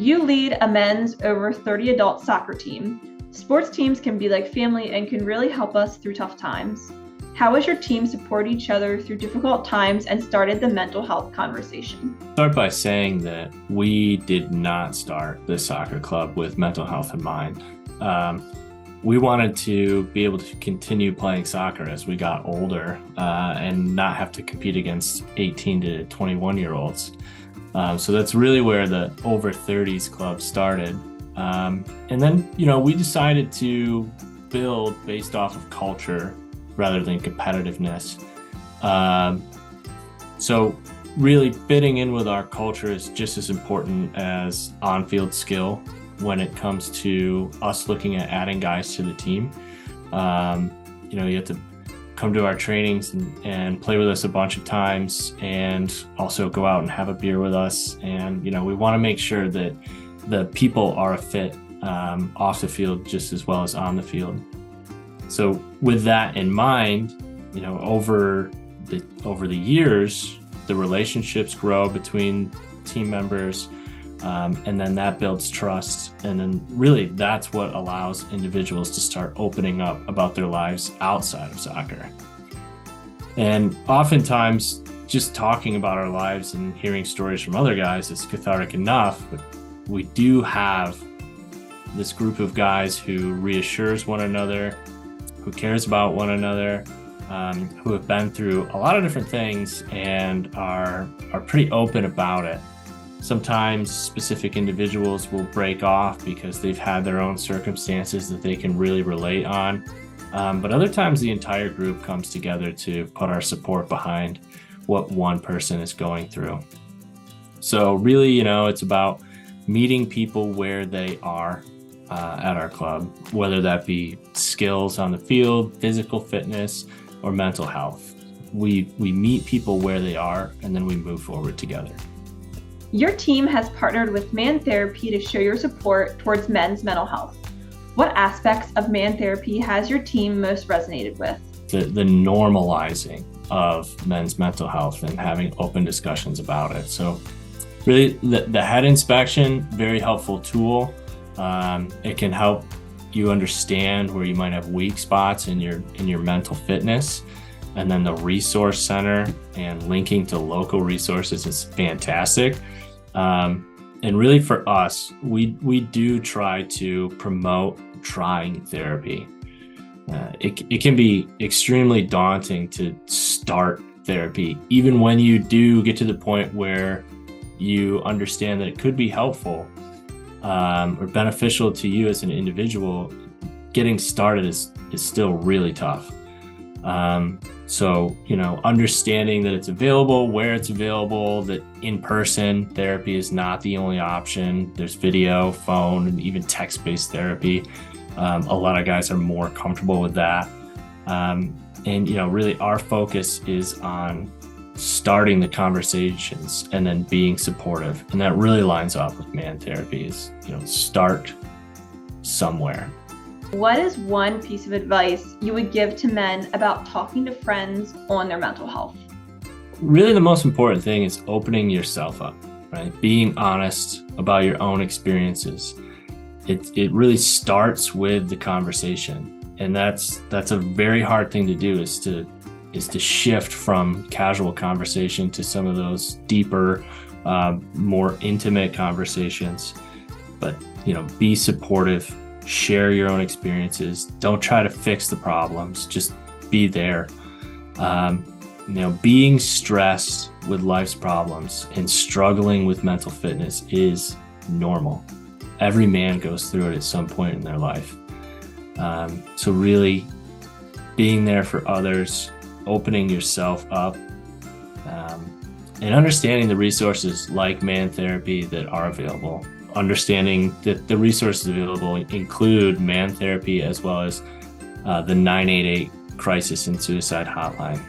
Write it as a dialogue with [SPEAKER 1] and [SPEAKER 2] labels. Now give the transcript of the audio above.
[SPEAKER 1] You lead a men's over 30 adult soccer team. Sports teams can be like family and can really help us through tough times. How has your team supported each other through difficult times and started the mental health conversation?
[SPEAKER 2] Start by saying that we did not start the soccer club with mental health in mind. We wanted to be able to continue playing soccer as we got older and not have to compete against 18 to 21-year-olds. So that's really where the over 30s club started. And then, we decided to build based off of culture rather than competitiveness. So really fitting in with our culture is just as important as on-field skill when it comes to us looking at adding guys to the team. You have to come to our trainings and play with us a bunch of times and also go out and have a beer with us. And, we want to make sure that the people are a fit off the field just as well as on the field. So with that in mind, over the years, the relationships grow between team members, and then that builds trust. And then really that's what allows individuals to start opening up about their lives outside of soccer. And oftentimes just talking about our lives and hearing stories from other guys is cathartic enough, but we do have this group of guys who reassures one another, who cares about one another, who have been through a lot of different things and are pretty open about it. Sometimes specific individuals will break off because they've had their own circumstances that they can really relate on. But other times the entire group comes together to put our support behind what one person is going through. So really, it's about meeting people where they are at our club, whether that be skills on the field, physical fitness, or mental health. We meet people where they are, and then we move forward together.
[SPEAKER 1] Your team has partnered with Man Therapy to show your support towards men's mental health. What aspects of Man Therapy has your team most resonated with?
[SPEAKER 2] The normalizing of men's mental health and having open discussions about it. So really the head inspection, very helpful tool. It can help you understand where you might have weak spots in your mental fitness. And then the resource center and linking to local resources is fantastic. And really for us, we do try to promote trying therapy. It can be extremely daunting to start therapy, even when you do get to the point where you understand that it could be helpful or beneficial to you as an individual. Getting started is still really tough. So, understanding that it's available, where it's available, that in-person therapy is not the only option. There's video, phone, and even text-based therapy. A lot of guys are more comfortable with that. And, really our focus is on starting the conversations and then being supportive. And that really lines up with Man Therapy is, start somewhere.
[SPEAKER 1] What is one piece of advice you would give to men about talking to friends on their mental health?
[SPEAKER 2] Really, the most important thing is opening yourself up, right? Being honest about your own experiences. It really starts with the conversation. And that's a very hard thing to do is to shift from casual conversation to some of those deeper, more intimate conversations. But, be supportive. Share your own experiences. Don't try to fix the problems. Just be there. Being stressed with life's problems and struggling with mental fitness is normal. Every man goes through it at some point in their life. So really being there for others, opening yourself up, and understanding the resources like Man Therapy that are available. Understanding that the resources available include Man Therapy as well as the 988 Crisis and Suicide Hotline.